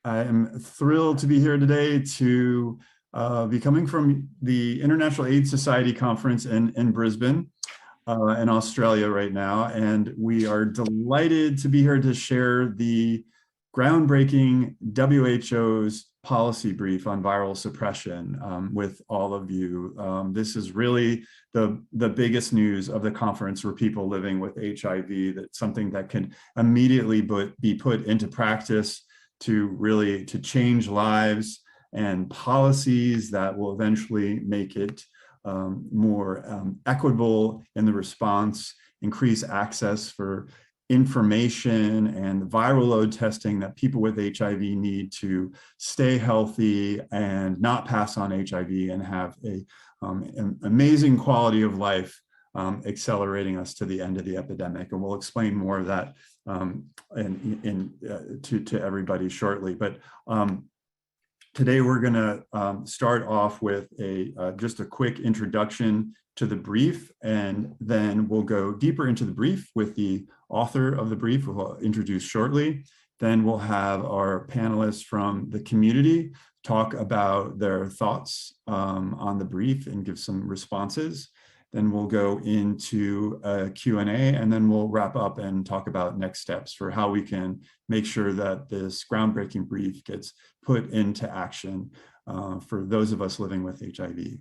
I am thrilled to be here today to be coming from the International AIDS Society Conference in Brisbane, in Australia right now. And we are delighted to be here to share the groundbreaking WHO's policy brief on viral suppression with all of you. This is really the biggest news of the conference for people living with HIV. That's something that can immediately be put into practice to change lives and policies that will eventually make it more equitable in the response, increase access for information and viral load testing that people with HIV need to stay healthy and not pass on HIV and have an amazing quality of life, accelerating us to the end of the epidemic. And we'll explain more of that to everybody shortly. But today we're going to start off with just a quick introduction to the brief, and then we'll go deeper into the brief with the author of the brief, who we'll introduce shortly. Then we'll have our panelists from the community talk about their thoughts on the brief and give some responses. Then we'll go into a Q&A, and then we'll wrap up and talk about next steps for how we can make sure that this groundbreaking brief gets put into action for those of us living with HIV.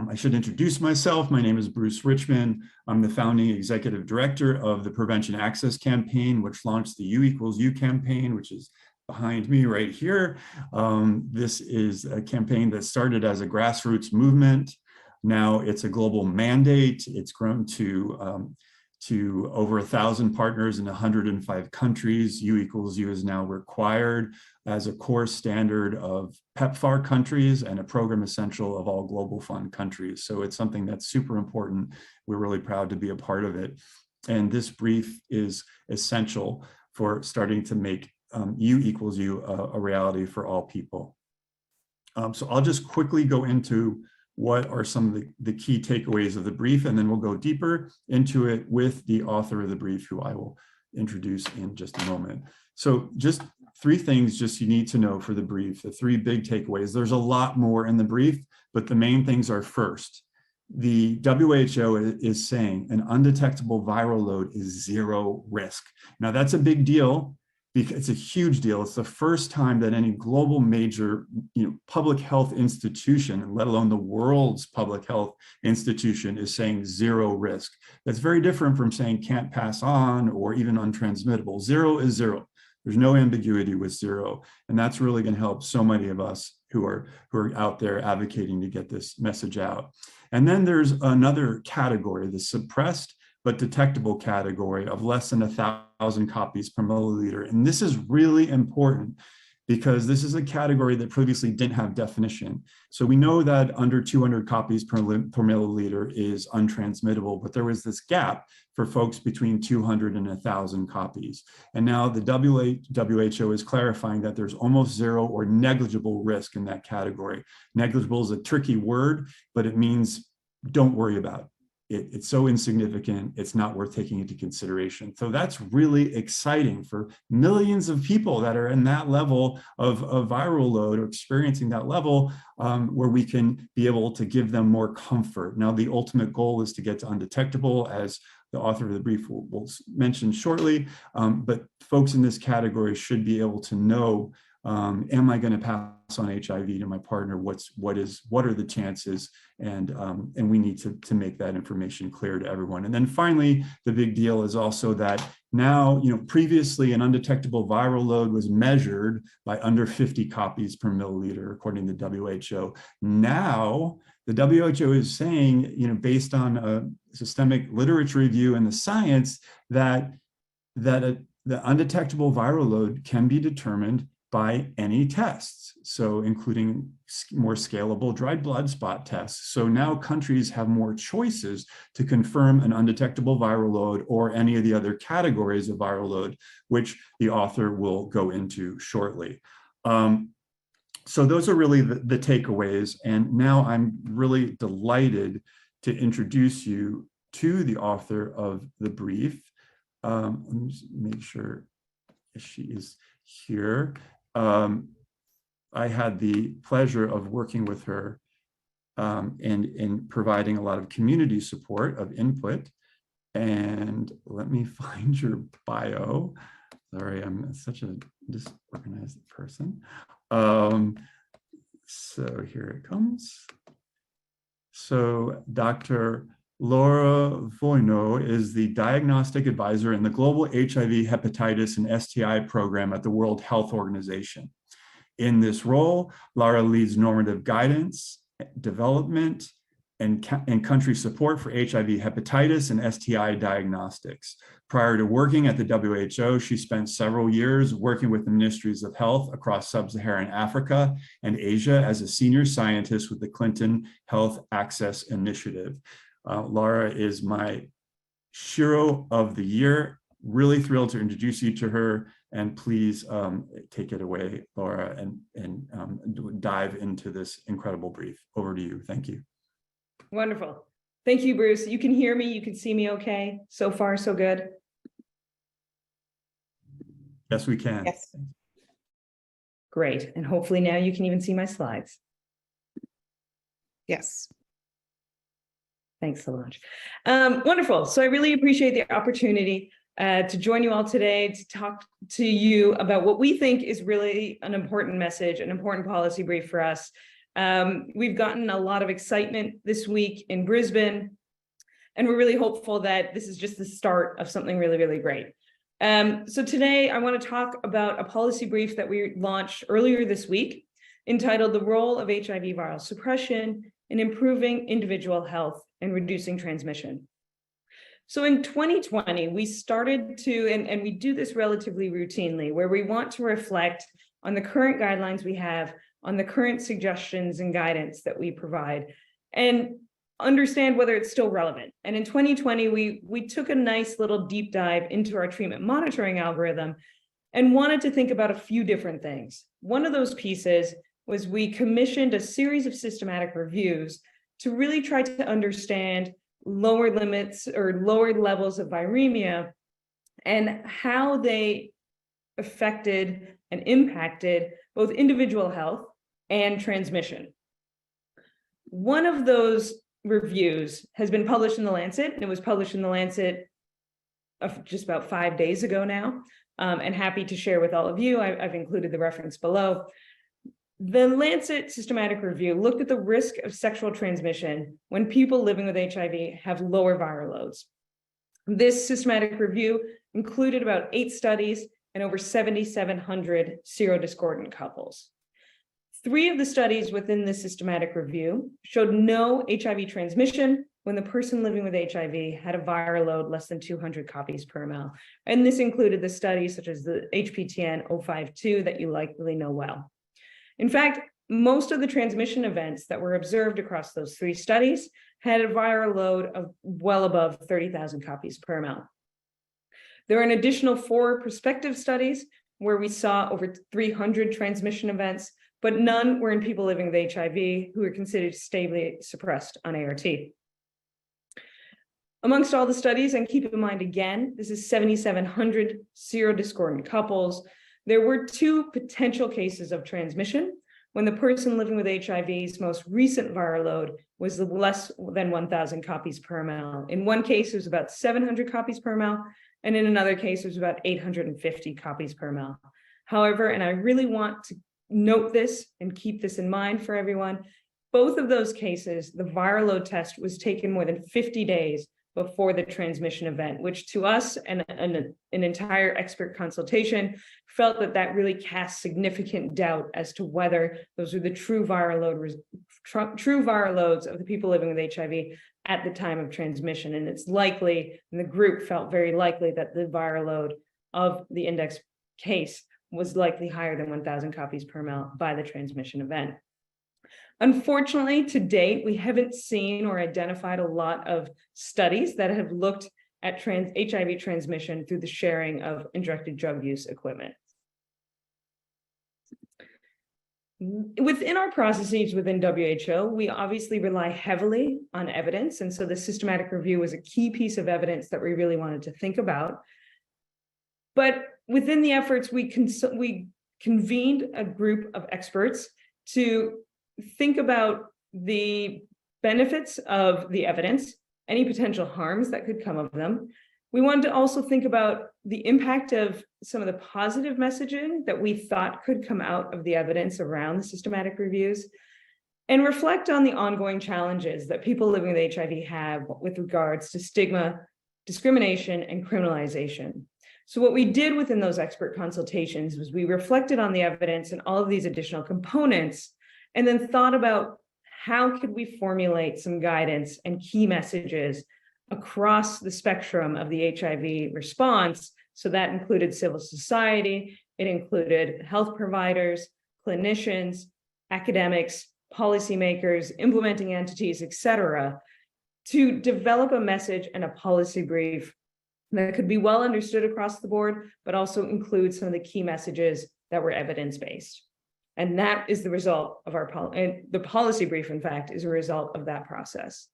I should introduce myself. My name is Bruce Richmond. I'm the founding executive director of the Prevention Access Campaign, which launched the U=U campaign, which is behind me right here. This is a campaign that started as a grassroots movement. Now it's a global mandate. It's grown to over 1,000 partners in 105 countries. U=U is now required as a core standard of PEPFAR countries and a program essential of all Global Fund countries. So it's something that's super important. We're really proud to be a part of it. And this brief is essential for starting to make U=U a reality for all people. So I'll just quickly go into what are some of the key takeaways of the brief, and then we'll go deeper into it with the author of the brief, who I will introduce in just a moment. So just three things you need to know for the brief, the three big takeaways. There's a lot more in the brief, but the main things are: first, the WHO is saying an undetectable viral load is zero risk. Now that's a big deal, because it's a huge deal. It's the first time that any global major public health institution, let alone the world's public health institution, is saying zero risk. That's very different from saying can't pass on or even untransmittable. Zero is zero. There's no ambiguity with zero. And that's really going to help so many of us who are out there advocating to get this message out. And then there's another category, the suppressed but detectable category of less than 1,000 copies per milliliter. And this is really important because this is a category that previously didn't have definition. So we know that under 200 copies per milliliter is untransmittable, but there was this gap for folks between 200 and 1,000 copies. And now the WHO is clarifying that there's almost zero or negligible risk in that category. Negligible is a tricky word, but it means don't worry about it. It's so insignificant, it's not worth taking into consideration. So that's really exciting for millions of people that are in that level of viral load or experiencing that level, where we can be able to give them more comfort. Now, the ultimate goal is to get to undetectable, as the author of the brief will mention shortly. But folks in this category should be able to know, am I going to pass on HIV to my partner? What are the chances? And we need to make that information clear to everyone. And then finally, the big deal is also that now, previously an undetectable viral load was measured by under 50 copies per milliliter, according to the WHO. Now, the WHO is saying, based on a systemic literature review and the science, that the undetectable viral load can be determined by any tests, so including more scalable dried blood spot tests. So now countries have more choices to confirm an undetectable viral load or any of the other categories of viral load, which the author will go into shortly. So those are really the takeaways. And now I'm really delighted to introduce you to the author of the brief. Let me just make sure she is here. I had the pleasure of working with her in providing a lot of community support of input. And let me find your bio. Sorry, I'm such a disorganized person. So here it comes. So Dr. Lara Vojnov is the diagnostic advisor in the global HIV, hepatitis, and STI program at the World Health Organization. In this role, Lara leads normative guidance, development, and country support for HIV, hepatitis, and STI diagnostics. Prior to working at the WHO, she spent several years working with the ministries of health across sub-Saharan Africa and Asia as a senior scientist with the Clinton Health Access Initiative. Lara is my Shiro of the Year. Really thrilled to introduce you to her, and please take it away, Lara, and dive into this incredible brief. Over to you. Thank you. Wonderful. Thank you, Bruce. You can hear me. You can see me okay. So far, so good. Yes, we can. Yes. Great. And hopefully now you can even see my slides. Yes. Thanks, Solange. Wonderful. So I really appreciate the opportunity to join you all today to talk to you about what we think is really an important message, an important policy brief for us. We've gotten a lot of excitement this week in Brisbane, and we're really hopeful that this is just the start of something really, really great. So today I want to talk about a policy brief that we launched earlier this week entitled The Role of HIV Viral Suppression in Improving Individual Health and Reducing Transmission. So in 2020, we started to, and we do this relatively routinely, where we want to reflect on the current guidelines we have, on the current suggestions and guidance that we provide, and understand whether it's still relevant. And in 2020, we took a nice little deep dive into our treatment monitoring algorithm and wanted to think about a few different things. One of those pieces was we commissioned a series of systematic reviews to really try to understand lower limits or lower levels of viremia and how they affected and impacted both individual health and transmission. One of those reviews has been published in The Lancet, and it was published in The Lancet just about 5 days ago now, and happy to share with all of you. I've included the reference below. The Lancet systematic review looked at the risk of sexual transmission when people living with HIV have lower viral loads. This systematic review included about 8 studies and over 7,700 serodiscordant couples. 3 of the studies within this systematic review showed no HIV transmission when the person living with HIV had a viral load less than 200 copies per ml. And this included the studies such as the HPTN 052 that you likely know well. In fact, most of the transmission events that were observed across those 3 studies had a viral load of well above 30,000 copies per ml. There are an additional 4 prospective studies where we saw over 300 transmission events, but none were in people living with HIV who were considered stably suppressed on ART. Amongst all the studies, and keep in mind again, this is 7,700 serodiscordant couples, there were 2 potential cases of transmission when the person living with HIV's most recent viral load was less than 1,000 copies per ml. In one case, it was about 700 copies per ml, and in another case, it was about 850 copies per ml. However, and I really want to note this and keep this in mind for everyone, both of those cases, the viral load test was taken more than 50 days before the transmission event, which to us and an entire expert consultation felt that really cast significant doubt as to whether those are the true viral loads of the people living with HIV at the time of transmission. And it's likely, and the group felt very likely, that the viral load of the index case was likely higher than 1,000 copies per ml by the transmission event. Unfortunately, to date, we haven't seen or identified a lot of studies that have looked at HIV transmission through the sharing of injected drug use equipment. Within our processes within WHO, we obviously rely heavily on evidence. And so the systematic review was a key piece of evidence that we really wanted to think about. But within the efforts, we convened a group of experts to think about the benefits of the evidence, any potential harms that could come of them. We wanted to also think about the impact of some of the positive messaging that we thought could come out of the evidence around the systematic reviews, and reflect on the ongoing challenges that people living with HIV have with regards to stigma, discrimination, and criminalization. So what we did within those expert consultations was we reflected on the evidence and all of these additional components, and then thought about how could we formulate some guidance and key messages across the spectrum of the HIV response. So that included civil society, it included health providers, clinicians, academics, policymakers, implementing entities, et cetera, to develop a message and a policy brief that could be well understood across the board, but also include some of the key messages that were evidence-based. And that is the result of our the policy brief, in fact, is a result of that process.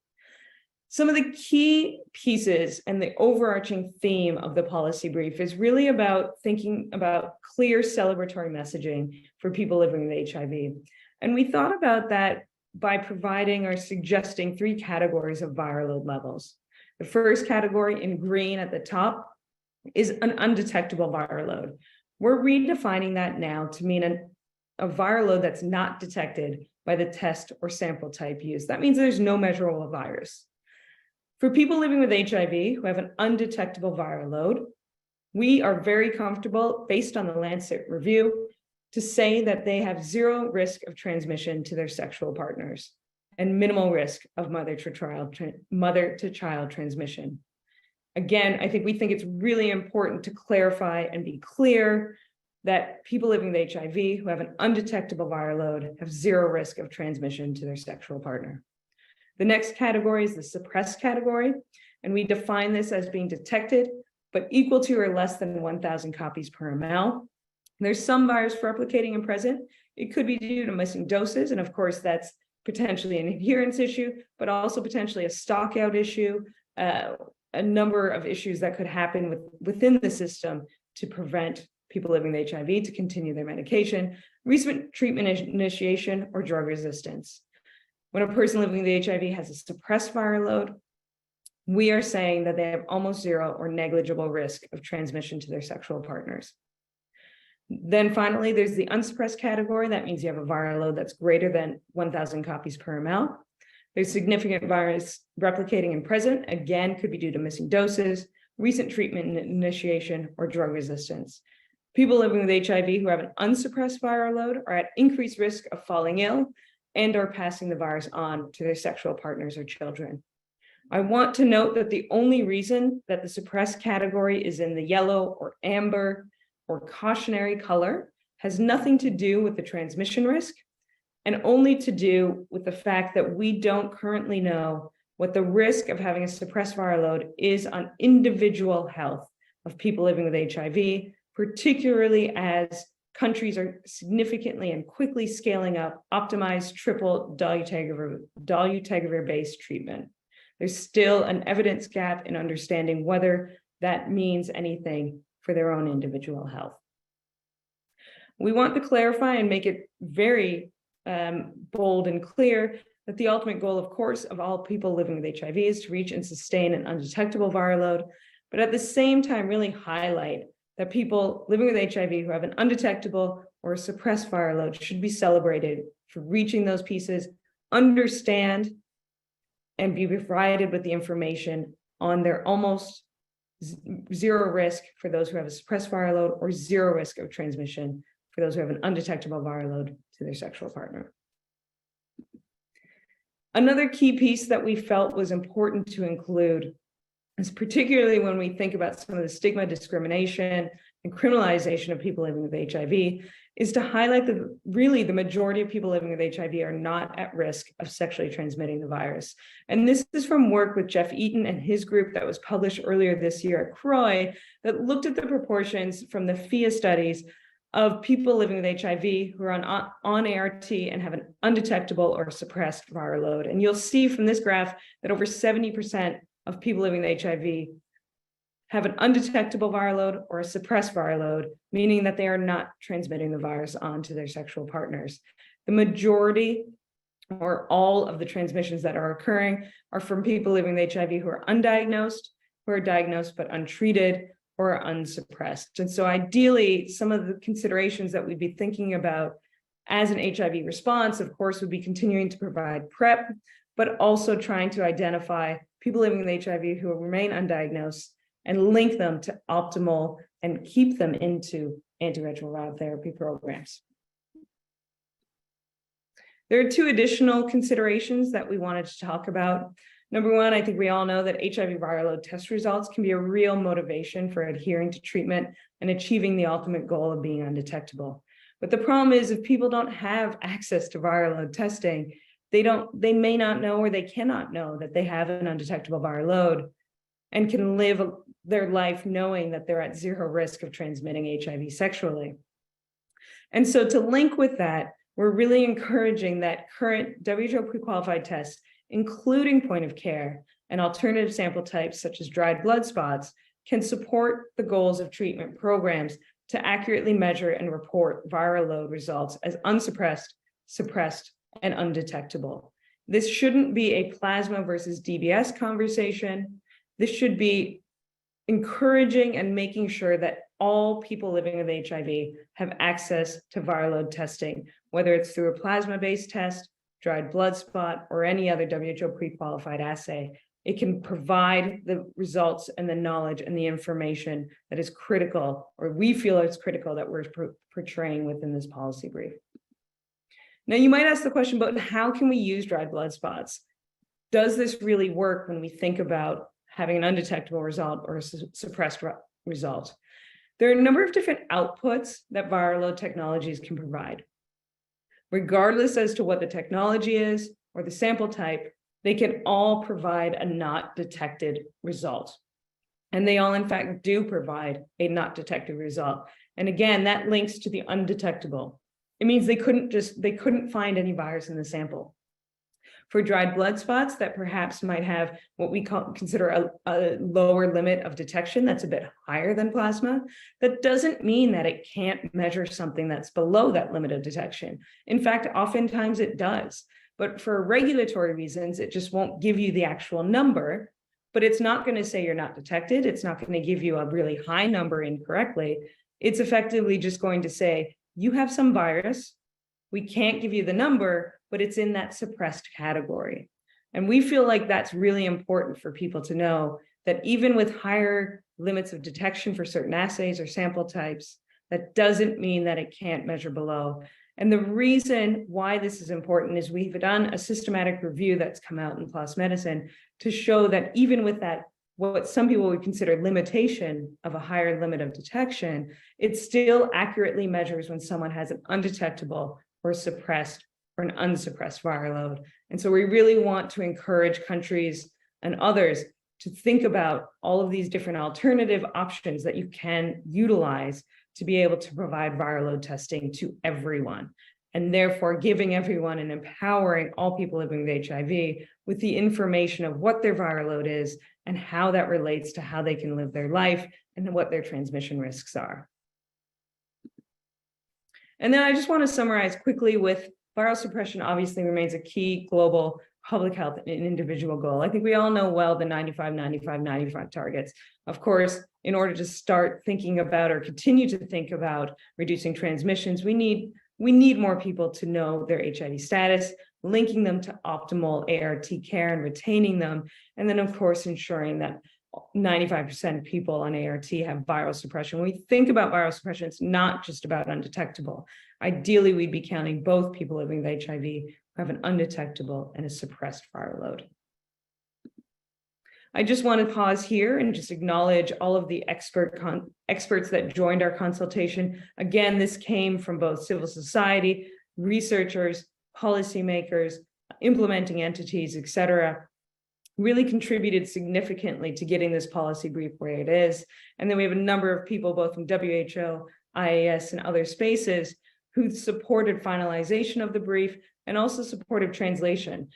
Some of the key pieces and the overarching theme of the policy brief is really about thinking about clear celebratory messaging for people living with HIV. And we thought about that by providing or suggesting 3 categories of viral load levels. The first category in green at the top is an undetectable viral load. We're redefining that now to mean a viral load that's not detected by the test or sample type used. That means there's no measurable virus. For people living with HIV who have an undetectable viral load, we are very comfortable, based on the Lancet review, to say that they have 0 risk of transmission to their sexual partners and minimal risk of mother-to-child transmission. Again, I think we think it's really important to clarify and be clear that people living with HIV who have an undetectable viral load have 0 risk of transmission to their sexual partner. The next category is the suppressed category, and we define this as being detected, but equal to or less than 1,000 copies per ml. There's some virus replicating and present. It could be due to missing doses, and of course, that's potentially an adherence issue, but also potentially a stockout issue, a number of issues that could happen within the system to prevent people living with HIV to continue their medication, recent treatment initiation, or drug resistance. When a person living with HIV has a suppressed viral load, we are saying that they have almost 0 or negligible risk of transmission to their sexual partners. Then finally, there's the unsuppressed category. That means you have a viral load that's greater than 1,000 copies per ml. There's significant virus replicating and present, again, could be due to missing doses, recent treatment initiation, or drug resistance. People living with HIV who have an unsuppressed viral load are at increased risk of falling ill and or passing the virus on to their sexual partners or children. I want to note that the only reason that the suppressed category is in the yellow or amber or cautionary color has nothing to do with the transmission risk and only to do with the fact that we don't currently know what the risk of having a suppressed viral load is on individual health of people living with HIV, particularly as countries are significantly and quickly scaling up optimized triple dolutegravir-based treatment. There's still an evidence gap in understanding whether that means anything for their own individual health. We want to clarify and make it very bold and clear that the ultimate goal, of course, of all people living with HIV is to reach and sustain an undetectable viral load, but at the same time really highlight that people living with HIV who have an undetectable or suppressed viral load should be celebrated for reaching those pieces, understand, and be provided with the information on their almost 0 risk for those who have a suppressed viral load or 0 risk of transmission for those who have an undetectable viral load to their sexual partner. Another key piece that we felt was important to include is particularly when we think about some of the stigma, discrimination, and criminalization of people living with HIV, is to highlight that really the majority of people living with HIV are not at risk of sexually transmitting the virus. And this is from work with Jeff Eaton and his group that was published earlier this year at CROI that looked at the proportions from the FIA studies of people living with HIV who are on ART and have an undetectable or suppressed viral load. And you'll see from this graph that over 70% of people living with HIV have an undetectable viral load or a suppressed viral load, meaning that they are not transmitting the virus onto their sexual partners. The majority or all of the transmissions that are occurring are from people living with HIV who are undiagnosed, who are diagnosed but untreated, or unsuppressed. And so ideally, some of the considerations that we'd be thinking about as an HIV response, of course, would be continuing to provide PrEP, but also trying to identify people living with HIV who remain undiagnosed and link them to optimal and keep them into antiretroviral therapy programs. There are two additional considerations that we wanted to talk about. Number one, I think we all know that HIV viral load test results can be a real motivation for adhering to treatment and achieving the ultimate goal of being undetectable. But the problem is, if people don't have access to viral load testing, they may not know, or they cannot know, that they have an undetectable viral load and can live their life knowing that they're at zero risk of transmitting HIV sexually. And so to link with that, we're really encouraging that current WHO pre-qualified tests, including point of care and alternative sample types such as dried blood spots, can support the goals of treatment programs to accurately measure and report viral load results as unsuppressed, suppressed, and undetectable. This shouldn't be a plasma versus DBS conversation. This should be encouraging and making sure that all people living with HIV have access to viral load testing, whether it's through a plasma-based test, dried blood spot, or any other WHO pre-qualified assay. It can provide the results and the knowledge and the information that is critical, or we feel it's critical, that we're portraying within this policy brief. Now, you might ask the question, but how can we use dried blood spots? Does this really work when we think about having an undetectable result or a suppressed result? There are a number of different outputs that viral load technologies can provide. Regardless as to what the technology is or the sample type, they can all provide a not detected result. And they all, in fact, do provide a not detected result. And again, that links to the undetectable. It means they couldn't find any virus in the sample. For dried blood spots that perhaps might have what we consider a lower limit of detection that's a bit higher than plasma, that doesn't mean that it can't measure something that's below that limit of detection. In fact, oftentimes it does. But for regulatory reasons, it just won't give you the actual number, but it's not going to say you're not detected. It's not going to give you a really high number incorrectly. It's effectively just going to say, you have some virus. We can't give you the number, but it's in that suppressed category. And we feel like that's really important for people to know, that even with higher limits of detection for certain assays or sample types, that doesn't mean that it can't measure below. And the reason why this is important is we've done a systematic review that's come out in PLOS Medicine to show that even with that, what some people would consider limitation of a higher limit of detection, it still accurately measures when someone has an undetectable or suppressed or an unsuppressed viral load. And so we really want to encourage countries and others to think about all of these different alternative options that you can utilize to be able to provide viral load testing to everyone, and therefore giving everyone and empowering all people living with HIV with the information of what their viral load is and how that relates to how they can live their life and what their transmission risks are. And then I just want to summarize quickly with viral suppression obviously remains a key global public health and individual goal. I think we all know well the 95, 95, 95 targets. Of course, in order to start thinking about or continue to think about reducing transmissions, we need more people to know their HIV status, linking them to optimal ART care and retaining them. And then, of course, ensuring that 95% of people on ART have viral suppression. When we think about viral suppression, it's not just about undetectable. Ideally, we'd be counting both people living with HIV who have an undetectable and a suppressed viral load. I just want to pause here and just acknowledge all of the experts that joined our consultation. Again, this came from both civil society, researchers, policymakers, implementing entities, et cetera, really contributed significantly to getting this policy brief where it is. And then we have a number of people, both from WHO, IAS, and other spaces, who supported finalization of the brief and also supported translation.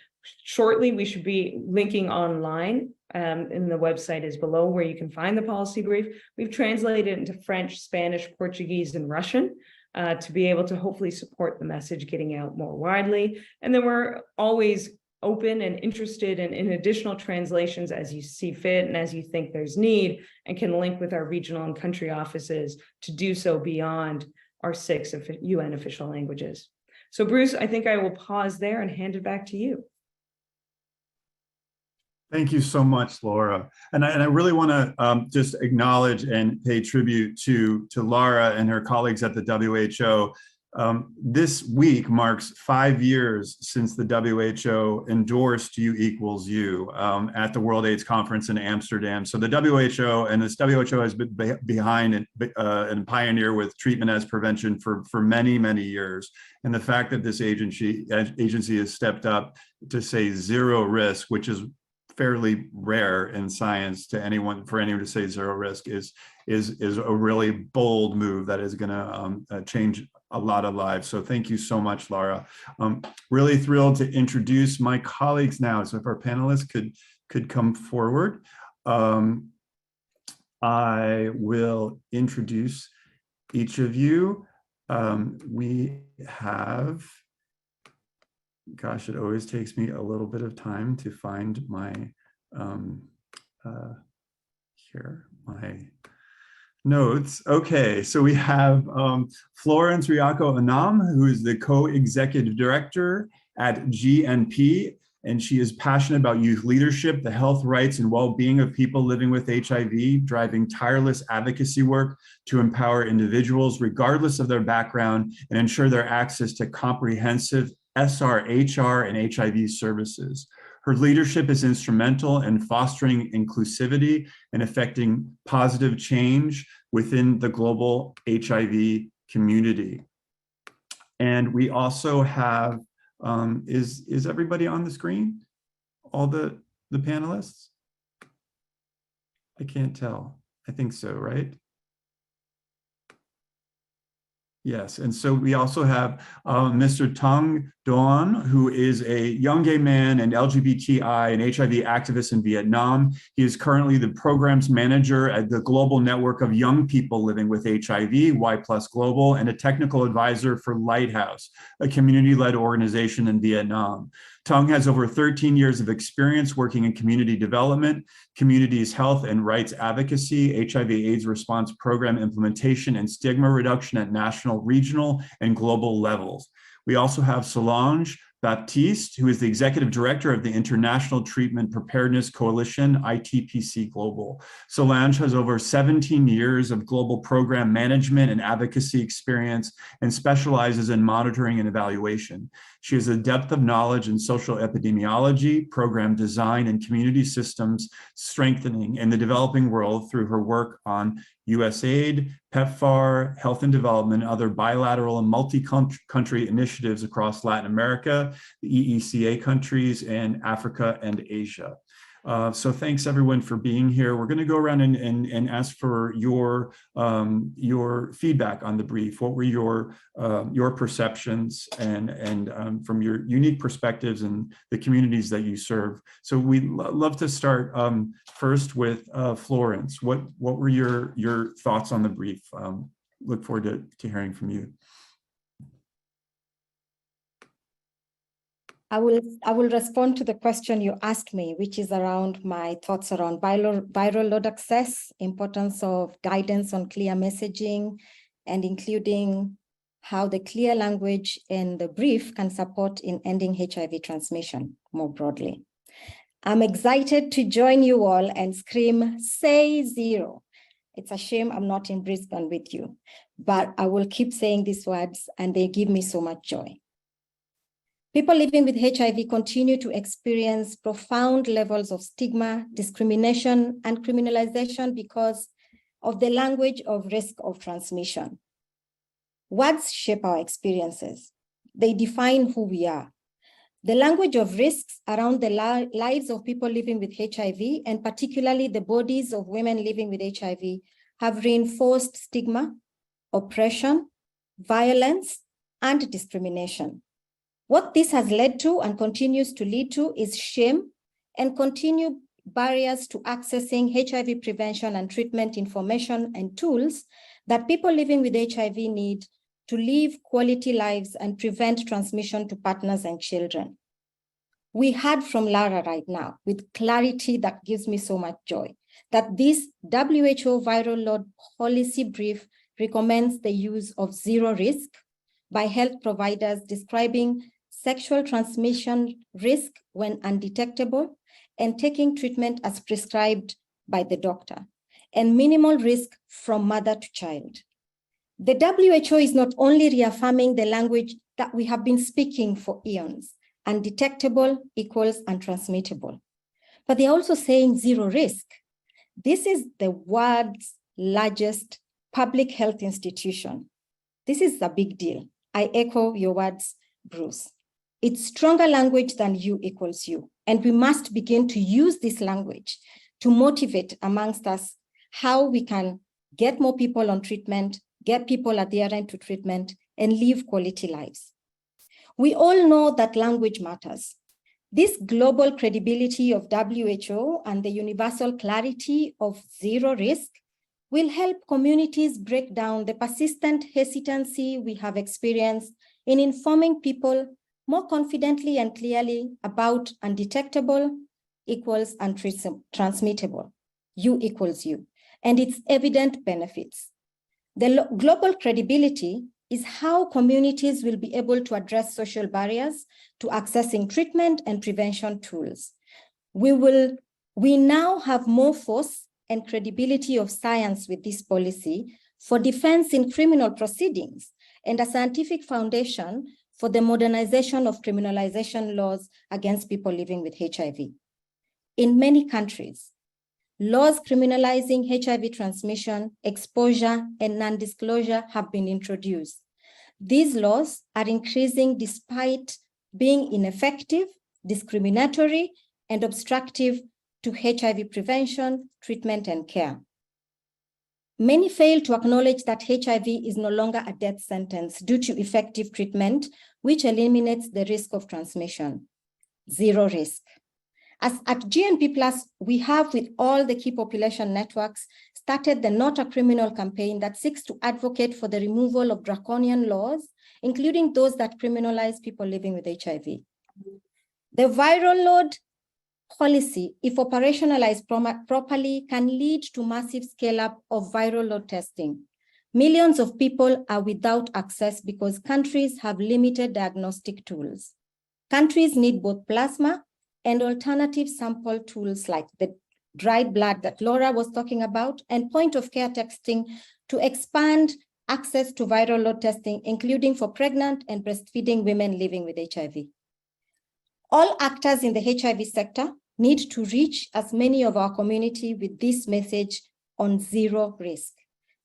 Shortly, we should be linking online and the website is below where you can find the policy brief. We've translated it into French, Spanish, Portuguese, and Russian to be able to hopefully support the message getting out more widely. And then we're always open and interested in additional translations as you see fit and as you think there's need, and can link with our regional and country offices to do so beyond our 6 UN official languages. So Bruce, I think I will pause there and hand it back to you. Thank you so much, Laura. And I really want to just acknowledge and pay tribute to Lara and her colleagues at the WHO. This week marks 5 years since the WHO endorsed U equals U at the World AIDS Conference in Amsterdam. So the WHO, and this WHO has been behind and pioneer with treatment as prevention for many, many years. And the fact that this agency has stepped up to say zero risk, which is fairly rare in science for anyone to say zero risk, is a really bold move that is going to change a lot of lives. So thank you so much, Lara. Really thrilled to introduce my colleagues now. So if our panelists could come forward, I will introduce each of you. We have, gosh, it always takes me a little bit of time to find my, my notes. Okay, so we have Florence Riako Anam, who is the co-executive director at GNP, and she is passionate about youth leadership, the health, rights, and well-being of people living with HIV, driving tireless advocacy work to empower individuals, regardless of their background, and ensure their access to comprehensive SR, HR, and HIV services. Her leadership is instrumental in fostering inclusivity and affecting positive change within the global HIV community. And we also have, is everybody on the screen? All the panelists? I can't tell. I think so, right? Yes, and so we also have Mr. Tung, Doan, who is a young gay man and LGBTI and HIV activist in Vietnam. He is currently the programs manager at the Global Network of Young People Living with HIV, Y+ Global, and a technical advisor for Lighthouse, a community-led organization in Vietnam. Tung has over 13 years of experience working in community development, communities health and rights advocacy, HIV/AIDS response program implementation, and stigma reduction at national, regional, and global levels. We also have Solange, Baptiste, who is the executive director of the International Treatment Preparedness Coalition, ITPC Global. Solange has over 17 years of global program management and advocacy experience and specializes in monitoring and evaluation. She has a depth of knowledge in social epidemiology, program design, and community systems strengthening in the developing world through her work on USAID, PEPFAR, health and development, other bilateral and multi-country initiatives across Latin America, the EECA countries, and Africa and Asia. So thanks everyone for being here. We're going to go around and ask for your feedback on the brief. What were your perceptions and from your unique perspectives and the communities that you serve? So we'd love to start first with Florence. What were your thoughts on the brief? Look forward to hearing from you. I will respond to the question you asked me, which is around my thoughts around viral load access, importance of guidance on clear messaging, and including how the clear language in the brief can support in ending HIV transmission more broadly. I'm excited to join you all and scream, say zero. It's a shame I'm not in Brisbane with you, but I will keep saying these words and they give me so much joy. People living with HIV continue to experience profound levels of stigma, discrimination, and criminalization because of the language of risk of transmission. Words shape our experiences. They define who we are. The language of risks around the lives of people living with HIV, and particularly the bodies of women living with HIV, have reinforced stigma, oppression, violence, and discrimination. What this has led to and continues to lead to is shame and continued barriers to accessing HIV prevention and treatment information and tools that people living with HIV need to live quality lives and prevent transmission to partners and children. We heard from Lara right now with clarity that gives me so much joy, that this WHO viral load policy brief recommends the use of zero risk by health providers describing sexual transmission risk when undetectable and taking treatment as prescribed by the doctor, and minimal risk from mother to child. The WHO is not only reaffirming the language that we have been speaking for eons, undetectable equals untransmittable, but they're also saying zero risk. This is the world's largest public health institution. This is a big deal. I echo your words, Bruce. It's stronger language than U equals U, and we must begin to use this language to motivate amongst us how we can get more people on treatment, get people adherent to treatment, and live quality lives. We all know that language matters. This global credibility of WHO and the universal clarity of zero risk will help communities break down the persistent hesitancy we have experienced in informing people more confidently and clearly about undetectable equals untransmittable, U equals U, and its evident benefits. The global credibility is how communities will be able to address social barriers to accessing treatment and prevention tools. We now have more force and credibility of science with this policy for defense in criminal proceedings and a scientific foundation for the modernization of criminalization laws against people living with HIV. In many countries, laws criminalizing HIV transmission, exposure, and non-disclosure have been introduced. These laws are increasing despite being ineffective, discriminatory, and obstructive to HIV prevention, treatment, and care. Many fail to acknowledge that HIV is no longer a death sentence due to effective treatment, which eliminates the risk of transmission. Zero risk. As at GNP+, we have, with all the key population networks, started the Not a Criminal campaign that seeks to advocate for the removal of draconian laws, including those that criminalize people living with HIV. The viral load policy, if operationalized properly, can lead to massive scale-up of viral load testing. Millions of people are without access because countries have limited diagnostic tools. Countries need both plasma and alternative sample tools like the dried blood that Lara was talking about and point-of-care testing to expand access to viral load testing, including for pregnant and breastfeeding women living with HIV. All actors in the HIV sector need to reach as many of our community with this message on zero risk,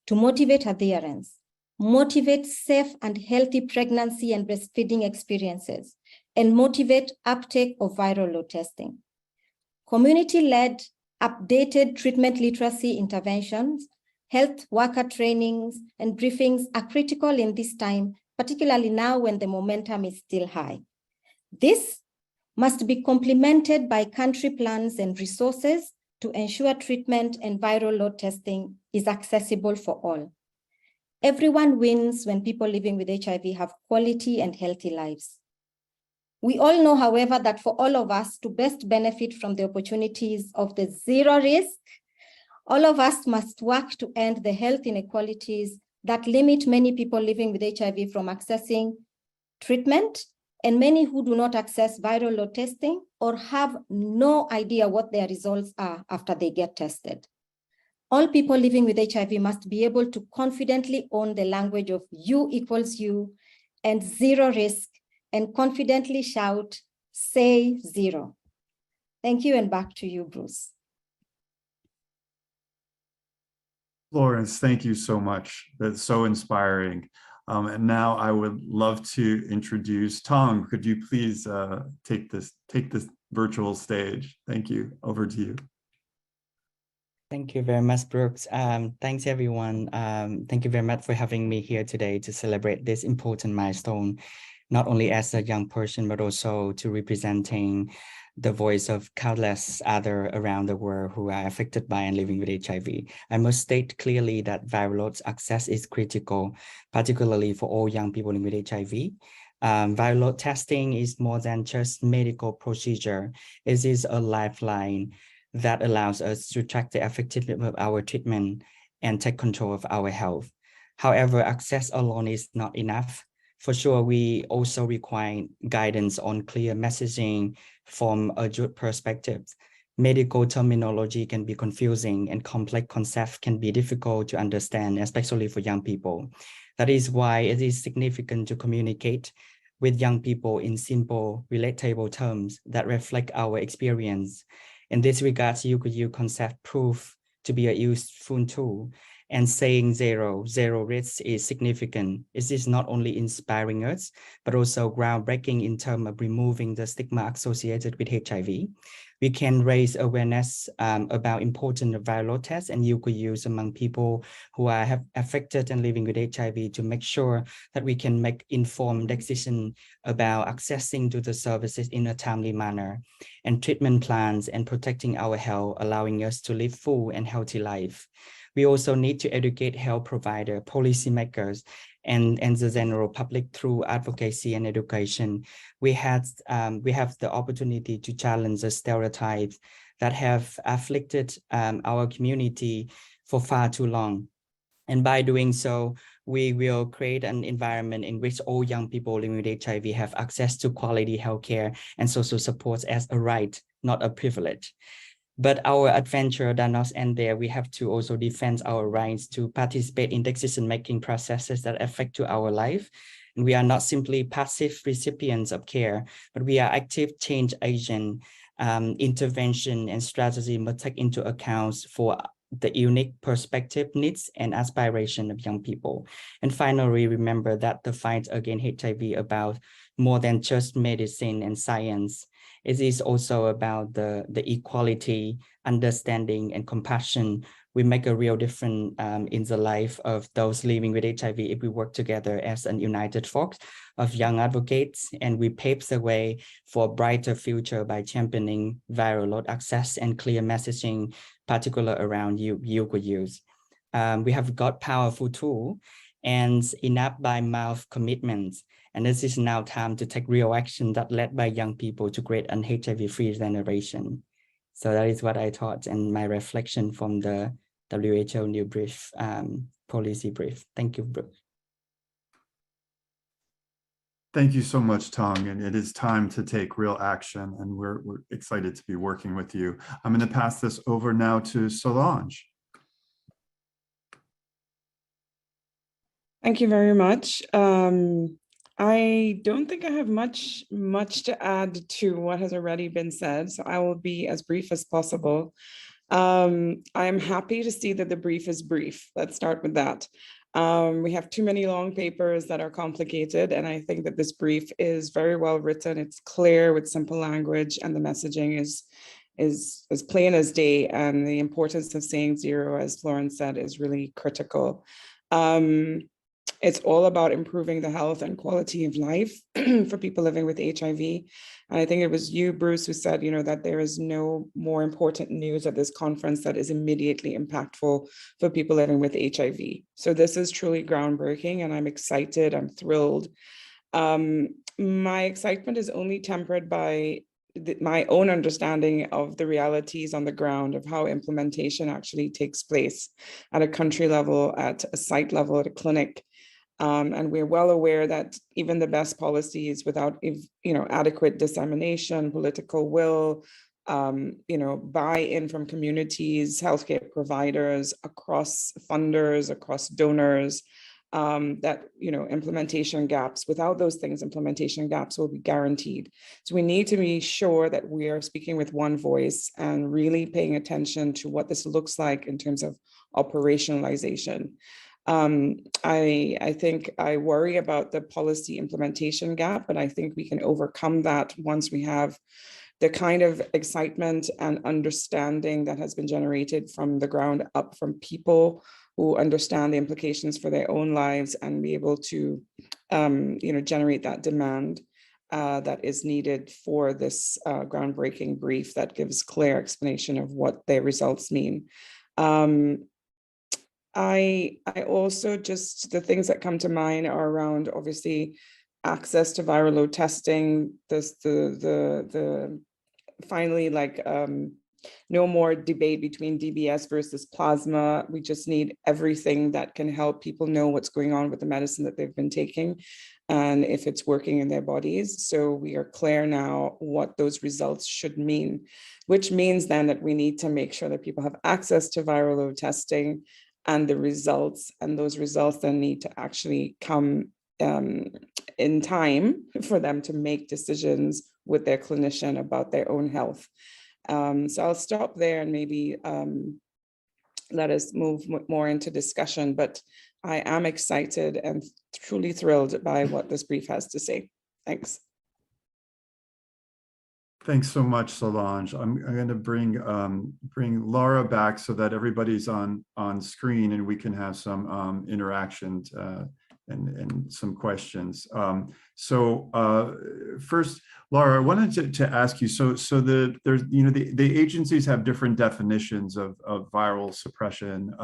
to motivate adherence, motivate safe and healthy pregnancy and breastfeeding experiences, and motivate uptake of viral load testing. Community-led, updated treatment literacy interventions, health worker trainings, and briefings are critical in this time, particularly now when the momentum is still high. This must be complemented by country plans and resources to ensure treatment and viral load testing is accessible for all. Everyone wins when people living with HIV have quality and healthy lives. We all know, however, that for all of us to best benefit from the opportunities of the zero risk, all of us must work to end the health inequalities that limit many people living with HIV from accessing treatment, and many who do not access viral load testing or have no idea what their results are after they get tested. All people living with HIV must be able to confidently own the language of U equals U and zero risk, and confidently shout, say zero. Thank you, and back to you, Bruce. Florence, thank you so much. That's so inspiring. And now I would love to introduce Tung. Could you please take this virtual stage? Thank you. Over to you. Thank you very much, Brooks. Thanks, everyone. Thank you very much for having me here today to celebrate this important milestone, not only as a young person, but also to representing the voice of countless other around the world who are affected by and living with HIV. I must state clearly that viral load access is critical, particularly for all young people living with HIV. Viral load testing is more than just medical procedure. It is a lifeline that allows us to track the effectiveness of our treatment and take control of our health. However, access alone is not enough. For sure, we also require guidance on clear messaging from a youth perspective. Medical terminology can be confusing and complex concepts can be difficult to understand, especially for young people. That is why it is significant to communicate with young people in simple, relatable terms that reflect our experience. In this regard, you could use concept proof to be a useful tool, and saying zero risk is significant. It is not only inspiring us, but also groundbreaking in terms of removing the stigma associated with HIV. We can raise awareness about important viral tests and you could use among people who are affected and living with HIV to make sure that we can make informed decisions about accessing to the services in a timely manner and treatment plans and protecting our health, allowing us to live full and healthy life. We also need to educate health providers, policymakers, and the general public through advocacy and education. We have the opportunity to challenge the stereotypes that have afflicted our community for far too long. And by doing so, we will create an environment in which all young people living with HIV have access to quality healthcare and social supports as a right, not a privilege. But our adventure does not end there. We have to also defend our rights to participate in decision-making processes that affect to our life. And we are not simply passive recipients of care, but we are active change agent. Intervention and strategy must take into account for the unique perspective, needs, and aspiration of young people. And finally, remember that the fight against HIV about more than just medicine and science. It is also about the equality, understanding, and compassion. We make a real difference in the life of those living with HIV if we work together as a united force of young advocates, and we pave the way for a brighter future by championing viral load access and clear messaging, particularly around youth use. We have got powerful tool and enough by mouth commitments. And this is now time to take real action that led by young people to create an HIV-free generation. So that is what I thought and my reflection from the WHO new brief, policy brief. Thank you, Brooke. Thank you so much, Tung. And it is time to take real action. And we're excited to be working with you. I'm going to pass this over now to Solange. Thank you very much. I don't think I have much to add to what has already been said, so I will be as brief as possible. I'm happy to see that the brief is brief. Let's start with that. We have too many long papers that are complicated, and I think that this brief is very well written. It's clear with simple language, and the messaging is as plain as day, and the importance of saying zero, as Florence said, is really critical. It's all about improving the health and quality of life for people living with HIV. And I think it was you, Bruce, who said, that there is no more important news at this conference that is immediately impactful for people living with HIV. So this is truly groundbreaking, and I'm excited, I'm thrilled. My excitement is only tempered by my own understanding of the realities on the ground of how implementation actually takes place at a country level, at a site level, at a clinic. And we're well aware that even the best policies without, adequate dissemination, political will, buy-in from communities, healthcare providers, across funders, across donors, that, implementation gaps, without those things, implementation gaps will be guaranteed. So we need to be sure that we are speaking with one voice and really paying attention to what this looks like in terms of operationalization. I think I worry about the policy implementation gap, but I think we can overcome that once we have the kind of excitement and understanding that has been generated from the ground up from people who understand the implications for their own lives and be able to, generate that demand. that is needed for this groundbreaking brief that gives clear explanation of what their results mean. I also just, the things that come to mind are around obviously access to viral load testing, finally, like no more debate between DBS versus plasma. We just need everything that can help people know what's going on with the medicine that they've been taking and if it's working in their bodies. So we are clear now what those results should mean, which means then that we need to make sure that people have access to viral load testing and the results, and those results then need to actually come in time for them to make decisions with their clinician about their own health. So I'll stop there and maybe let us move more into discussion, but I am excited and truly thrilled by what this brief has to say. Thanks. Thanks so much, Solange. I'm going to bring Lara back so that everybody's on screen and we can have some interaction and some questions. First, Lara, I wanted to ask you. There's the agencies have different definitions of viral suppression.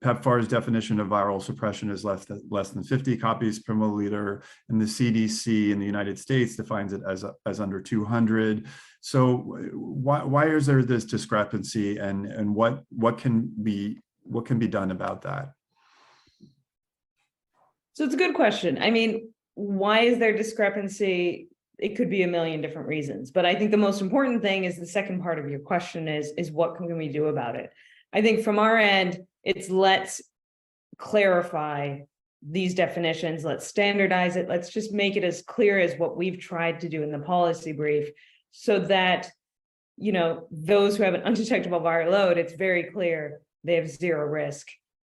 PEPFAR's definition of viral suppression is less than 50 copies per milliliter, and the CDC in the United States defines it as under 200. So why is there this discrepancy, and what can be done about that? So it's a good question. I mean, why is there discrepancy? It could be a million different reasons, but I think the most important thing is the second part of your question is what can we do about it? I think from our end, it's let's clarify these definitions, let's standardize it, let's just make it as clear as what we've tried to do in the policy brief, so that, you know, those who have an undetectable viral load, it's very clear they have zero risk.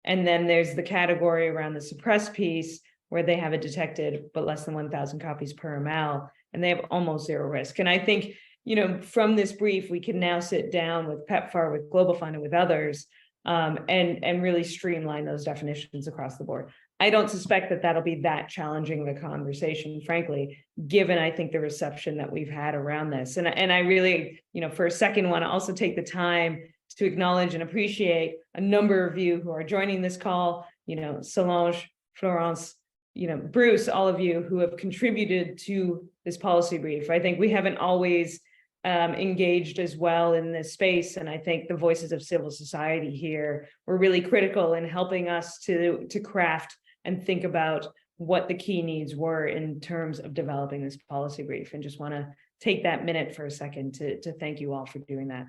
And then there's the category around the suppressed piece where they have it detected, but less than 1,000 copies per ml, and they have almost zero risk. And I think, you know, from this brief, we can now sit down with PEPFAR, with Global Fund, and with others, and really streamline those definitions across the board. I don't suspect that that'll be that challenging of a conversation, frankly, given I think the reception that we've had around this. And I really, you know, for a second, want to also take the time to acknowledge and appreciate a number of you who are joining this call, you know, Solange, Florence, you know, Bruce, all of you who have contributed to this policy brief. I think we haven't always engaged as well in this space. And I think the voices of civil society here were really critical in helping us to craft and think about what the key needs were in terms of developing this policy brief. And just want to take that minute for a second to thank you all for doing that.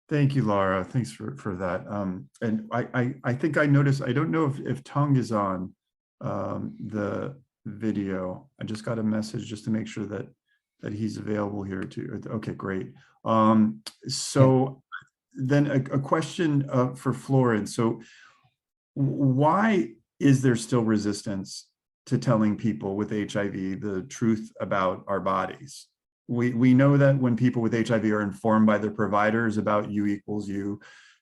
Thank you, Lara. Thanks for that. And I think I noticed, I don't know if Tung is on the video. I just got a message just to make sure that he's available here too. Okay, great. Then a question for Florence. So why is there still resistance to telling people with HIV the truth about our bodies? We know that when people with HIV are informed by their providers about U equals U,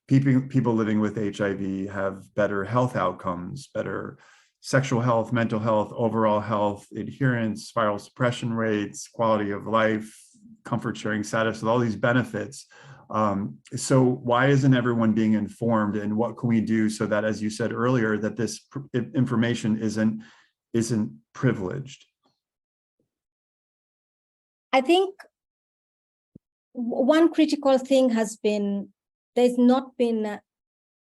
people living with HIV have better health outcomes, better sexual health, mental health, overall health, adherence, viral suppression rates, quality of life, comfort sharing status, with all these benefits. So why isn't everyone being informed, and what can we do so that, as you said earlier, that this information isn't privileged? I think one critical thing has been, there's not been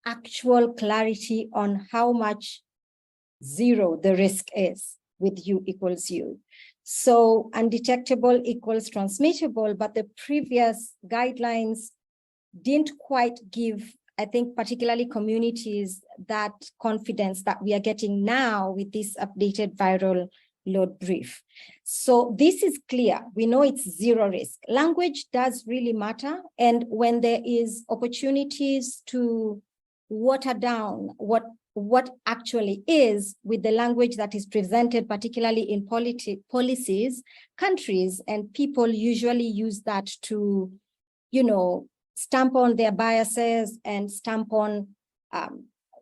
actual clarity on how much zero the risk is with U equals U. So undetectable equals transmittable, but the previous guidelines didn't quite give, I think, particularly communities, that confidence that we are getting now with this updated viral load brief. So this is clear. We know it's zero risk. Language does really matter. And when there is opportunities to water down what actually is with the language that is presented, particularly in policies, countries and people usually use that to, you know, stamp on their biases and stamp on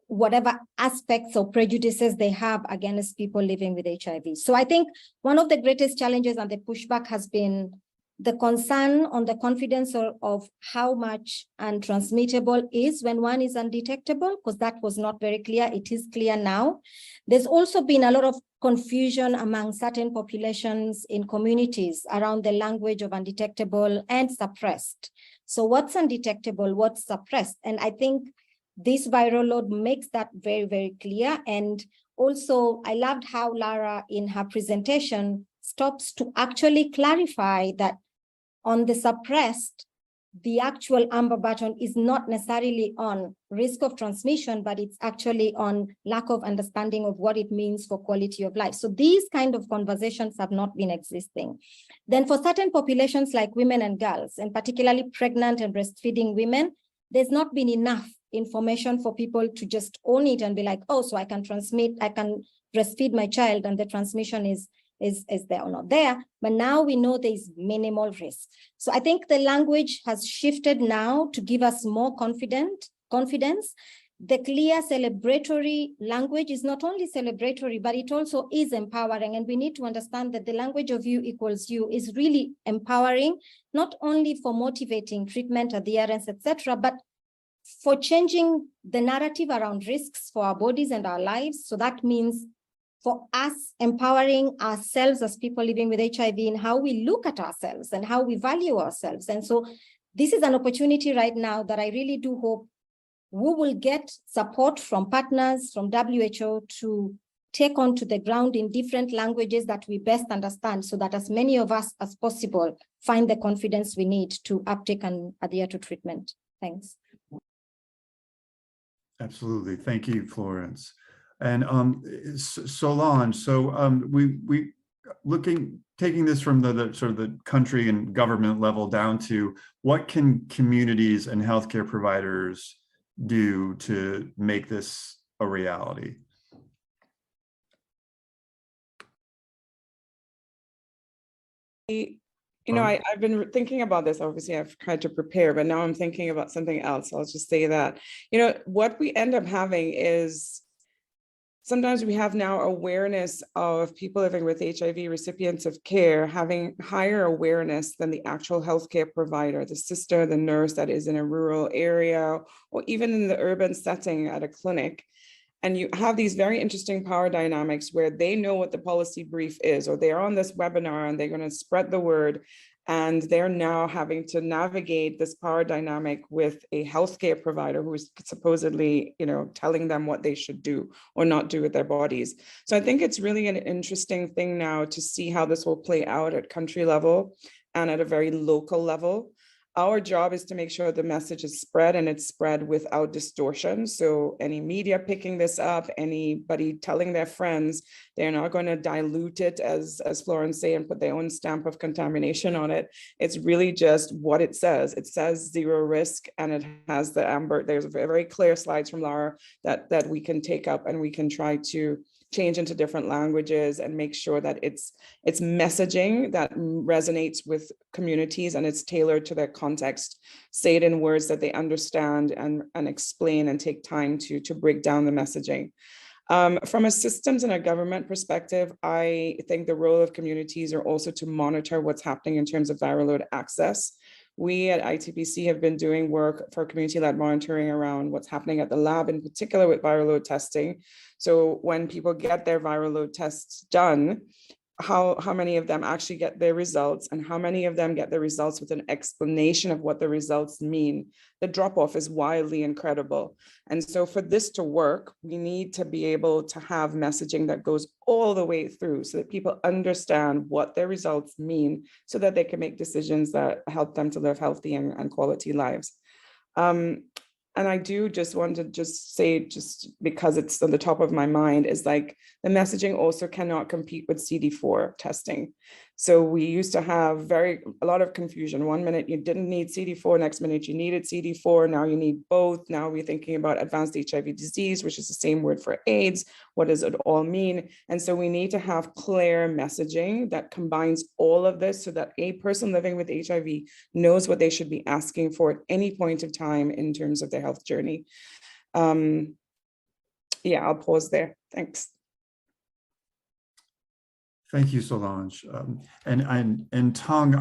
whatever aspects or prejudices they have against people living with HIV. So I think one of the greatest challenges and the pushback has been the concern on the confidence of how much untransmittable is when one is undetectable, because that was not very clear. It is clear now. There's also been a lot of confusion among certain populations in communities around the language of undetectable and suppressed. So what's undetectable, what's suppressed? And I think this viral load makes that very, very clear. And also, I loved how Lara in her presentation stops to actually clarify that on the suppressed, the actual amber button is not necessarily on risk of transmission, but it's actually on lack of understanding of what it means for quality of life. So these kind of conversations have not been existing. Then for certain populations like women and girls, and particularly pregnant and breastfeeding women, there's not been enough information for people to just own it and be like, oh, so I can breastfeed my child and the transmission is there or not there, but now we know there's minimal risk. So I think the language has shifted now to give us more confidence. The clear celebratory language is not only celebratory, but it also is empowering. And we need to understand that the language of you equals you is really empowering, not only for motivating treatment, adherence, etc., but for changing the narrative around risks for our bodies and our lives. So that means for us empowering ourselves as people living with HIV in how we look at ourselves and how we value ourselves. And so this is an opportunity right now that I really do hope we will get support from partners, from WHO to take on to the ground in different languages that we best understand, so that as many of us as possible find the confidence we need to uptake and adhere to treatment. Thanks. Absolutely. Thank you, Florence. And Solange, so we taking this from the sort of the country and government level down to what can communities and healthcare providers do to make this a reality? You know, I've been thinking about this. Obviously, I've tried to prepare, but now I'm thinking about something else. I'll just say that, you know, what we end up having is sometimes we have now awareness of people living with HIV, recipients of care, having higher awareness than the actual healthcare provider, the sister, the nurse that is in a rural area, or even in the urban setting at a clinic. And you have these very interesting power dynamics where they know what the policy brief is, or they're on this webinar and they're going to spread the word. And they're now having to navigate this power dynamic with a healthcare provider who is supposedly, you know, telling them what they should do or not do with their bodies. So I think it's really an interesting thing now to see how this will play out at country level and at a very local level. Our job is to make sure the message is spread and it's spread without distortion. So any media picking this up, anybody telling their friends, they're not going to dilute it, as Florence said, and put their own stamp of contamination on it. It's really just what it says. It says zero risk, and it has the amber. There's very clear slides from Lara that we can take up and we can try to change into different languages and make sure that it's messaging that resonates with communities and it's tailored to their context. Say it in words that they understand and explain and take time to break down the messaging. From a systems and a government perspective, I think the role of communities are also to monitor what's happening in terms of viral load access. We at ITPC have been doing work for community-led monitoring around what's happening at the lab, in particular with viral load testing. So when people get their viral load tests done, how many of them actually get their results and how many of them get the results with an explanation of what the results mean. The drop-off is wildly incredible. And so for this to work, we need to be able to have messaging that goes all the way through so that people understand what their results mean so that they can make decisions that help them to live healthy and quality lives. And I do just want to say, just because it's on the top of my mind, is like the messaging also cannot compete with CD4 testing. So we used to have a lot of confusion. One minute you didn't need CD4, next minute you needed CD4, now you need both. Now we're thinking about advanced HIV disease, which is the same word for AIDS. What does it all mean? And so we need to have clear messaging that combines all of this so that a person living with HIV knows what they should be asking for at any point of time in terms of their health journey. yeah, I'll pause there. Thanks. Thank you, Solange. And Tung,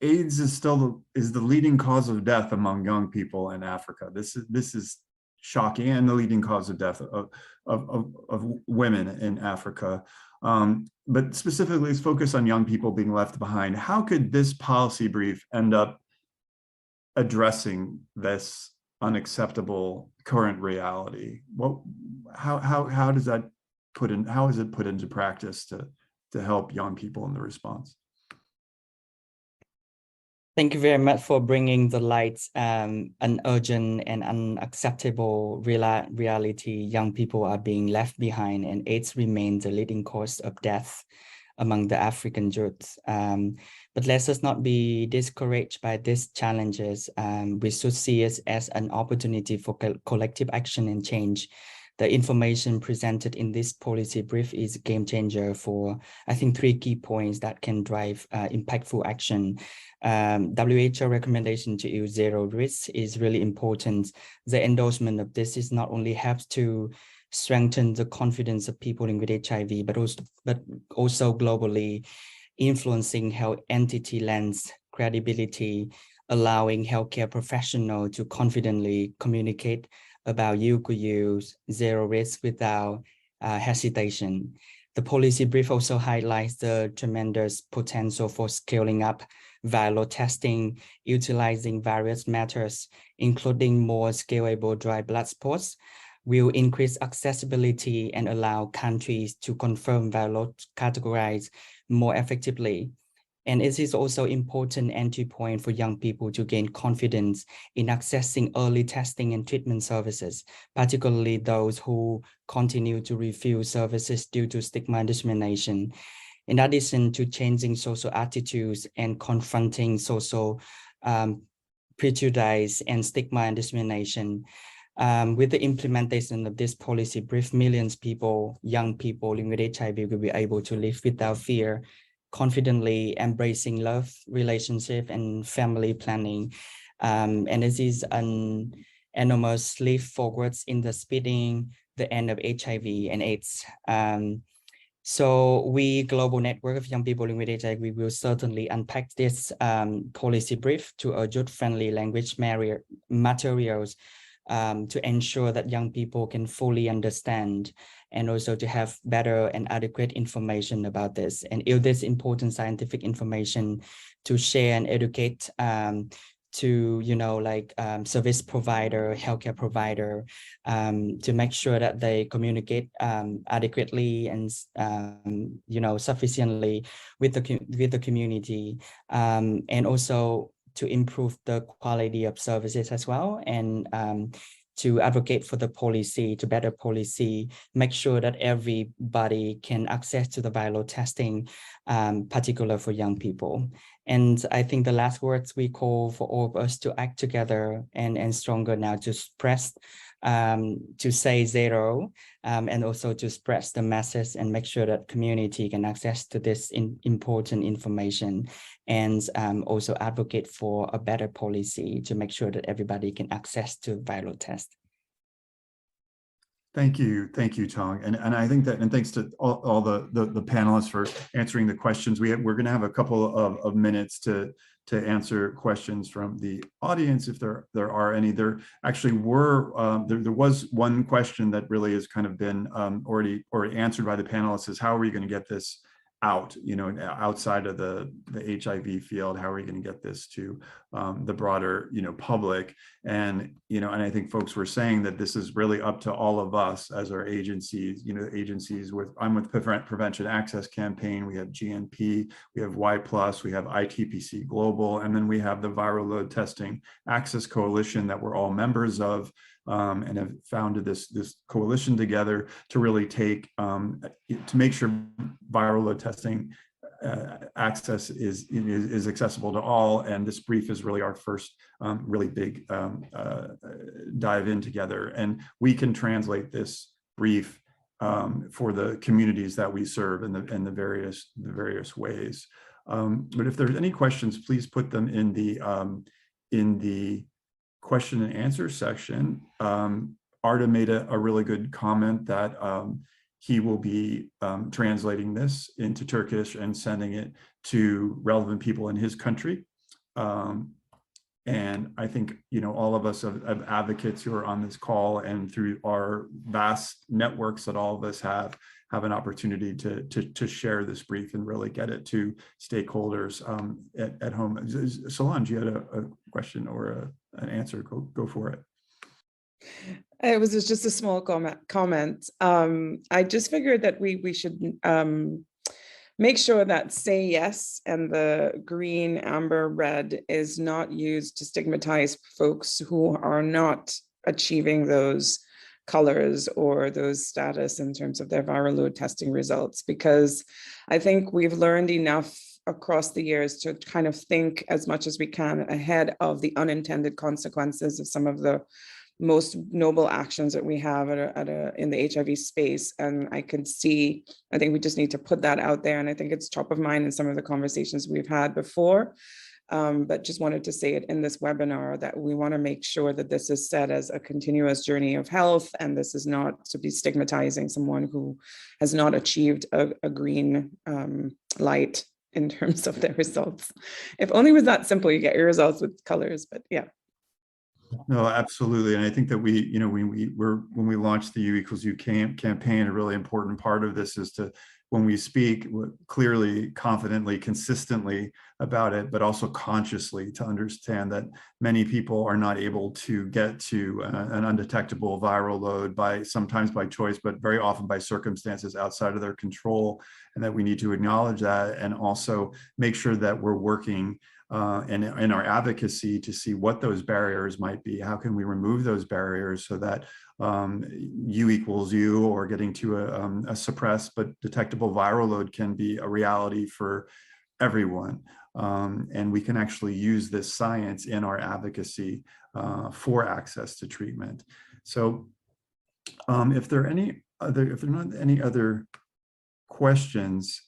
AIDS is still the leading cause of death among young people in Africa. This is shocking, and the leading cause of death of women in Africa. But specifically, let's focus on young people being left behind. How could this policy brief end up addressing this unacceptable current reality? How does that how is it put into practice to help young people in the response? Thank you very much for bringing the light an urgent and unacceptable reality. Young people are being left behind, and AIDS remains the leading cause of death among the African youth. But let us not be discouraged by these challenges. We should see it as an opportunity for collective action and change. The information presented in this policy brief is a game changer for, I think, 3 key points that can drive impactful action. WHO recommendation to use zero risk is really important. The endorsement of this is not only helps to strengthen the confidence of people living with HIV, but also globally influencing health entity lens credibility, allowing healthcare professionals to confidently communicate about use zero risk without hesitation. The policy brief also highlights the tremendous potential for scaling up viral testing, utilizing various methods, including more scalable dry blood spots, will increase accessibility and allow countries to confirm viral categories more effectively. And it is also important entry point for young people to gain confidence in accessing early testing and treatment services, particularly those who continue to refuse services due to stigma and discrimination. In addition to changing social attitudes and confronting social prejudice and stigma and discrimination, with the implementation of this policy brief, millions of people, young people living with HIV will be able to live without fear, confidently embracing love, relationship, and family planning. And this is an enormous leap forwards in the speeding the end of HIV and AIDS. So we, Global Network of Young People living with HIV, we will certainly unpack this policy brief to a youth-friendly language materials to ensure that young people can fully understand and also to have better and adequate information about this, and use this important scientific information to share and educate to, service provider, healthcare provider, to make sure that they communicate adequately and, sufficiently with the community, and also to improve the quality of services as well, and to advocate for the policy, to better policy, make sure that everybody can access to the viral testing, particular for young people. And I think the last words we call for all of us to act together and stronger now to press, to say zero, and also to spread the message and make sure that community can access to this important information, and also advocate for a better policy to make sure that everybody can access to viral test. Thank you, Tung, and I think that, and thanks to all the panelists for answering the questions. We're going to have a couple of minutes to answer questions from the audience, if there are any. There actually were there was one question that really has kind of been already answered by the panelists, is how are we going to get this out, outside of the HIV field? How are we going to get this to the broader, public? And, and I think folks were saying that this is really up to all of us as our agencies, agencies I'm with Prevention Access Campaign, we have GNP, we have Y+, we have ITPC Global, and then we have the Viral Load Testing Access Coalition that we're all members of, and have founded this coalition together to really take, to make sure viral load testing access is accessible to all. And this brief is really our first really big dive in together. And we can translate this brief for the communities that we serve in the various ways. But if there's any questions, please put them in the question and answer section. Arda made a really good comment that he will be translating this into Turkish and sending it to relevant people in his country. And I think, you know, all of us of advocates who are on this call and through our vast networks that all of us have an opportunity to share this brief and really get it to stakeholders at home. Solange, you had a question or an answer, go for it. It was just a small comment. I just figured that we should make sure that say yes and the green, amber, red is not used to stigmatize folks who are not achieving those colors or those status in terms of their viral load testing results, because I think we've learned enough across the years to kind of think as much as we can ahead of the unintended consequences of some of the most noble actions that we have in the HIV space. And I think we just need to put that out there. And I think it's top of mind in some of the conversations we've had before, but just wanted to say it in this webinar that we want to make sure that this is set as a continuous journey of health. And this is not to be stigmatizing someone who has not achieved a green light in terms of their results. If only it was that simple, you get your results with colors, but yeah. No, absolutely. And I think that when we launched the U=U campaign, a really important part of this is to, when we speak clearly, confidently, consistently about it, but also consciously to understand that many people are not able to get to an undetectable viral load sometimes by choice, but very often by circumstances outside of their control, and that we need to acknowledge that and also make sure that we're working and in our advocacy to see what those barriers might be. How can we remove those barriers so that U=U or getting to a suppressed but detectable viral load can be a reality for everyone. And we can actually use this science in our advocacy for access to treatment. So if there are not any other questions,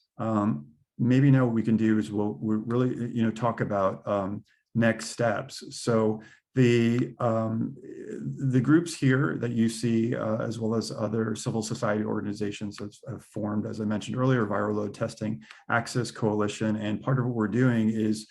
maybe now what we can do is we'll really talk about next steps. So the groups here that you see, as well as other civil society organizations have formed, as I mentioned earlier, Viral Load Testing Access Coalition. And part of what we're doing is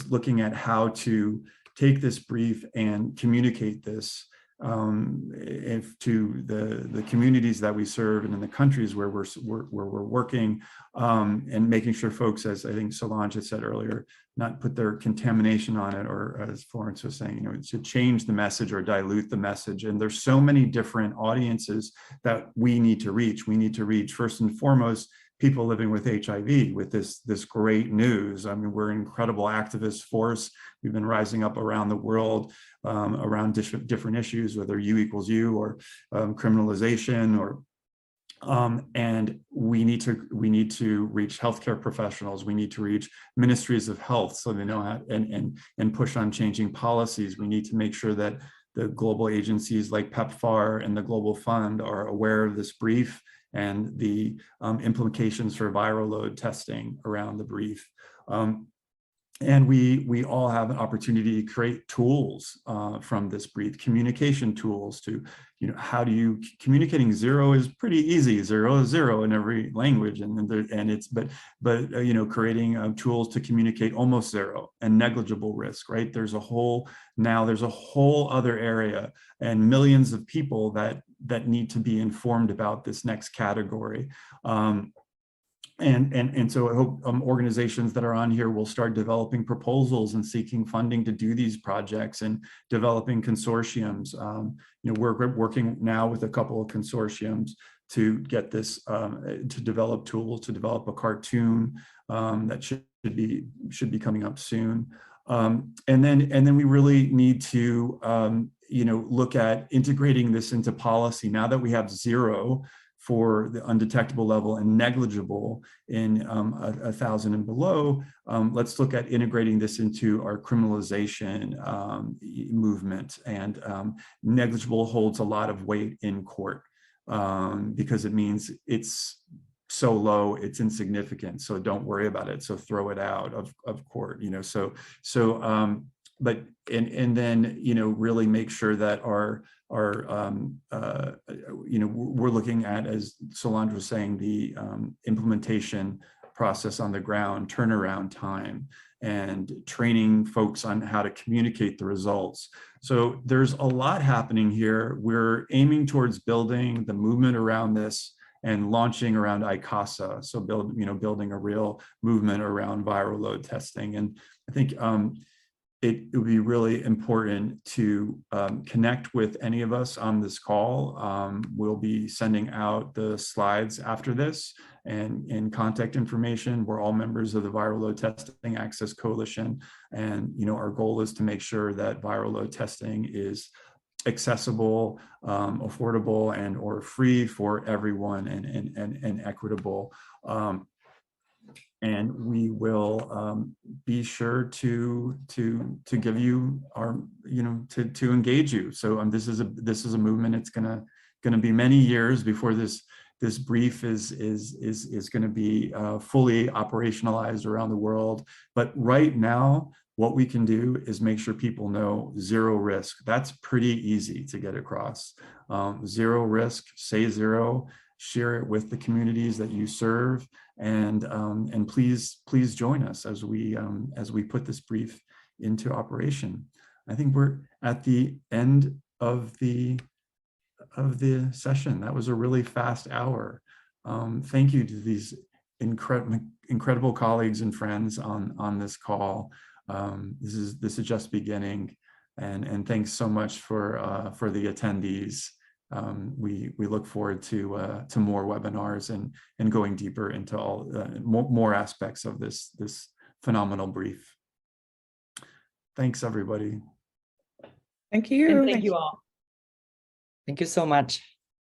looking at how to take this brief and communicate this to the communities that we serve and in the countries where we're working, and making sure folks, as I think Solange had said earlier, not put their contamination on it, or as Florence was saying, to change the message or dilute the message. And there's so many different audiences that we need to reach. We need to reach first and foremost people living with HIV with this great news. I mean, we're an incredible activist force. We've been rising up around the world around different issues, whether U=U or criminalization, or and we need to reach healthcare professionals. We need to reach ministries of health so they know how and push on changing policies. We need to make sure that the global agencies like PEPFAR and the Global Fund are aware of this brief and the implications for viral load testing around the brief. And we all have an opportunity to create tools from this brief, communication tools to, how do you, communicating zero is pretty easy. Zero is zero in every language. But creating tools to communicate almost zero and negligible risk, right? There's a whole other area and millions of people that need to be informed about this next category. And so I hope organizations that are on here will start developing proposals and seeking funding to do these projects and developing consortiums. We're working now with a couple of consortiums to get this, to develop tools, to develop a cartoon that should be coming up soon. And then we really need to look at integrating this into policy. Now that we have zero for the undetectable level and negligible in 1,000 and below, let's look at integrating this into our criminalization movement. And negligible holds a lot of weight in court because it means it's so low, it's insignificant. So don't worry about it. So throw it out of court, but then, really make sure that our we're looking at, as Solange was saying, the implementation process on the ground, turnaround time, and training folks on how to communicate the results. So there's a lot happening here. We're aiming towards building the movement around this and launching around ICASA. So building a real movement around viral load testing. And I think it would be really important to connect with any of us on this call. We'll be sending out the slides after this and contact information. We're all members of the Viral Load Testing Access Coalition. And our goal is to make sure that viral load testing is accessible, affordable, and or free for everyone, and equitable. And we will be sure to give you our, to engage you. So this is a movement. It's gonna be many years before this brief is going to be fully operationalized around the world. But right now, what we can do is make sure people know zero risk. That's pretty easy to get across. Zero risk, say zero, share it with the communities that you serve, and please join us as we put this brief into operation. I think we're at the end of the session. That was a really fast hour. Thank you to these incredible colleagues and friends on this call. This is just beginning, and thanks so much for the attendees. We look forward to more webinars and going deeper into all more aspects of this phenomenal brief. Thanks, everybody. Thank you. And thank you all. Thank you so much.